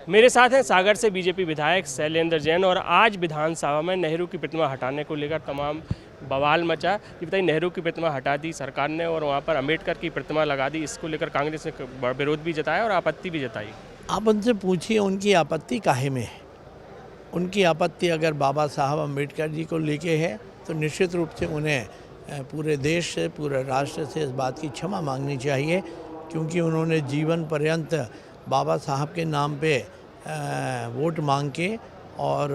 मेरे साथ हैं सागर से बीजेपी विधायक शैलेंद्र जैन। और आज विधानसभा में नेहरू की प्रतिमा हटाने को लेकर तमाम बवाल मचा। ये बताइए, नेहरू की प्रतिमा हटा दी सरकार ने और वहाँ पर अम्बेडकर की प्रतिमा लगा दी। इसको लेकर कांग्रेस ने विरोध भी जताया और आपत्ति भी जताई। आप उनसे पूछिए उनकी आपत्ति काहे में है। उनकी आपत्ति अगर बाबा साहब अम्बेडकर जी को लेके है तो निश्चित रूप से उन्हें पूरे देश से, पूरे राष्ट्र से इस बात की क्षमा मांगनी चाहिए, क्योंकि उन्होंने जीवन पर्यंत बाबा साहब के नाम पे वोट मांग के और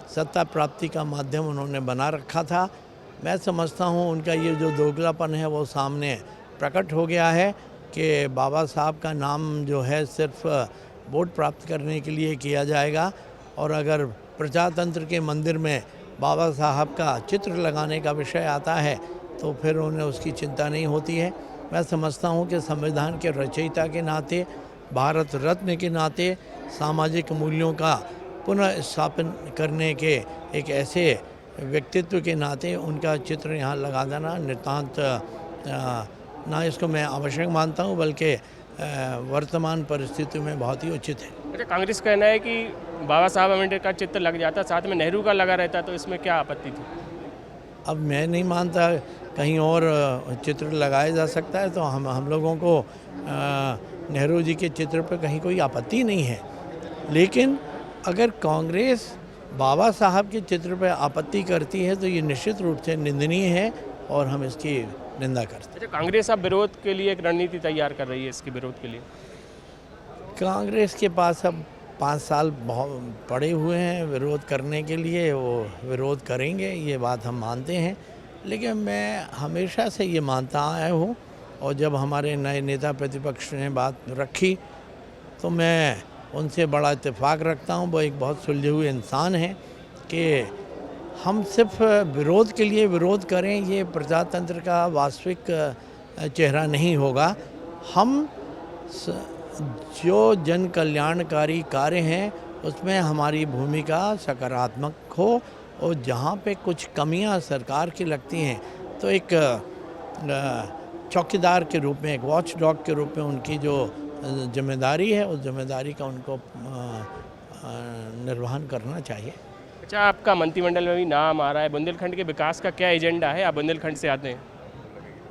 सत्ता प्राप्ति का माध्यम उन्होंने बना रखा था। मैं समझता हूँ उनका ये जो दोगलापन है वो सामने प्रकट हो गया है कि बाबा साहब का नाम जो है सिर्फ वोट प्राप्त करने के लिए किया जाएगा, और अगर प्रजातंत्र के मंदिर में बाबा साहब का चित्र लगाने का विषय आता है तो फिर उन्हें उसकी चिंता नहीं होती है। मैं समझता हूँ कि संविधान के रचयिता के नाते, भारत रत्न के नाते, सामाजिक मूल्यों का पुनः स्थापन करने के एक ऐसे व्यक्तित्व के नाते उनका चित्र यहाँ लगा देना नितांत ना इसको मैं आवश्यक मानता हूँ, बल्कि वर्तमान परिस्थितियों में बहुत ही उचित है। अच्छा, कांग्रेस का कहना है कि बाबा साहब अम्बेडकर का चित्र लग जाता, साथ में नेहरू का लगा रहता, तो इसमें क्या आपत्ति थी? अब मैं नहीं मानता कहीं और चित्र लगाया जा सकता है, तो हम लोगों को नेहरू जी के चित्र पर कहीं कोई आपत्ति नहीं है। लेकिन अगर कांग्रेस बाबा साहब के चित्र पर आपत्ति करती है तो ये निश्चित रूप से निंदनीय है और हम इसकी निंदा करते हैं। अच्छा, कांग्रेस अब विरोध के लिए एक रणनीति तैयार कर रही है इसके विरोध के लिए। कांग्रेस के पास अब 5 साल बहुत पड़े हुए हैं विरोध करने के लिए, वो विरोध करेंगे, ये बात हम मानते हैं। लेकिन मैं हमेशा से ये मानता आया हूँ, और जब हमारे नए नेता प्रतिपक्ष ने बात रखी तो मैं उनसे बड़ा इत्तेफाक रखता हूँ। वो एक बहुत सुलझे हुए इंसान हैं कि हम सिर्फ विरोध के लिए विरोध करें, ये प्रजातंत्र का वास्तविक चेहरा नहीं होगा। हम जो जन कल्याणकारी कार्य हैं उसमें हमारी भूमिका सकारात्मक हो, और जहाँ पे कुछ कमियाँ सरकार की लगती हैं तो एक चौकीदार के रूप में, एक वॉच डॉग के रूप में उनकी जो जिम्मेदारी है उस जिम्मेदारी का उनको निर्वहन करना चाहिए। अच्छा, आपका मंत्रिमंडल में भी नाम आ रहा है, बुंदेलखंड के विकास का क्या एजेंडा है? आप बुंदेलखंड से आते हैं।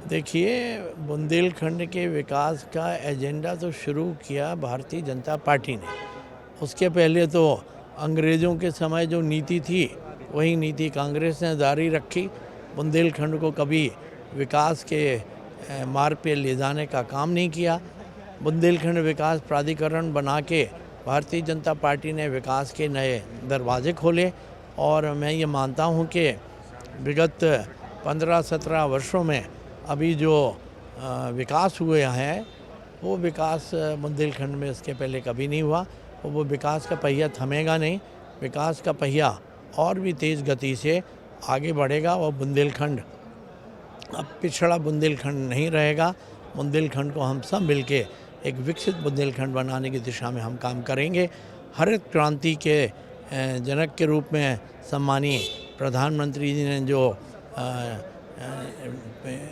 देखिए, बुंदेलखंड के विकास का एजेंडा तो शुरू किया भारतीय जनता पार्टी ने। उसके पहले तो अंग्रेज़ों के समय जो नीति थी वही नीति कांग्रेस ने जारी रखी। बुंदेलखंड को कभी विकास के मार्ग पे ले जाने का काम नहीं किया। बुंदेलखंड विकास प्राधिकरण बना के भारतीय जनता पार्टी ने विकास के नए दरवाजे खोले, और मैं ये मानता हूँ कि विगत 15-17 वर्षों में अभी जो विकास हुए हैं वो विकास बुंदेलखंड में इसके पहले कभी नहीं हुआ। वो विकास का पहिया थमेगा नहीं, विकास का पहिया और भी तेज़ गति से आगे बढ़ेगा, और बुंदेलखंड अब पिछड़ा बुंदेलखंड नहीं रहेगा। बुंदेलखंड को हम सब मिलके एक विकसित बुंदेलखंड बनाने की दिशा में हम काम करेंगे। हरित क्रांति के जनक के रूप में सम्मानीय प्रधानमंत्री जी ने जो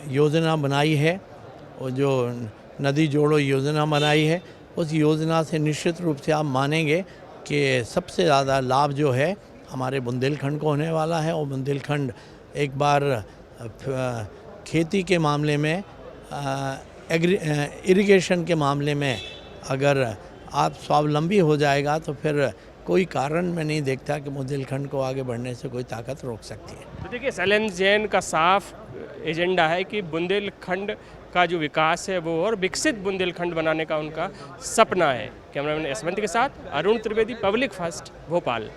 योजना बनाई है, वो जो नदी जोड़ो योजना बनाई है, उस योजना से निश्चित रूप से आप मानेंगे कि सबसे ज़्यादा लाभ जो है हमारे बुंदेलखंड को होने वाला है। और बुंदेलखंड एक बार खेती के मामले में, इरिगेशन के मामले में अगर आप स्वावलंबी हो जाएगा तो फिर कोई कारण मैं नहीं देखता कि बुंदेलखंड को आगे बढ़ने से कोई ताकत रोक सकती है। तो देखिए, शैलेंद्र जैन का साफ एजेंडा है कि बुंदेलखंड का जो विकास है वो और विकसित बुंदेलखंड बनाने का उनका सपना है। कैमरामैन यशवंत के साथ अरुण त्रिवेदी, पब्लिक फर्स्ट, भोपाल।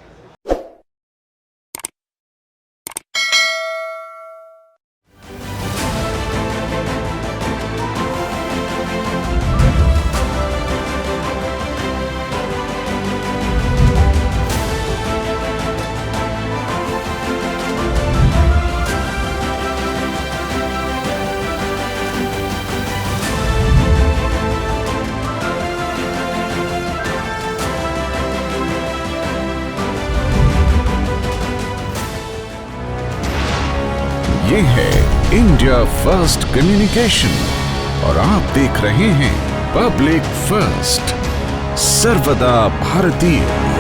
ये है इंडिया फर्स्ट कम्युनिकेशन और आप देख रहे हैं पब्लिक फर्स्ट। सर्वदा भारतीय।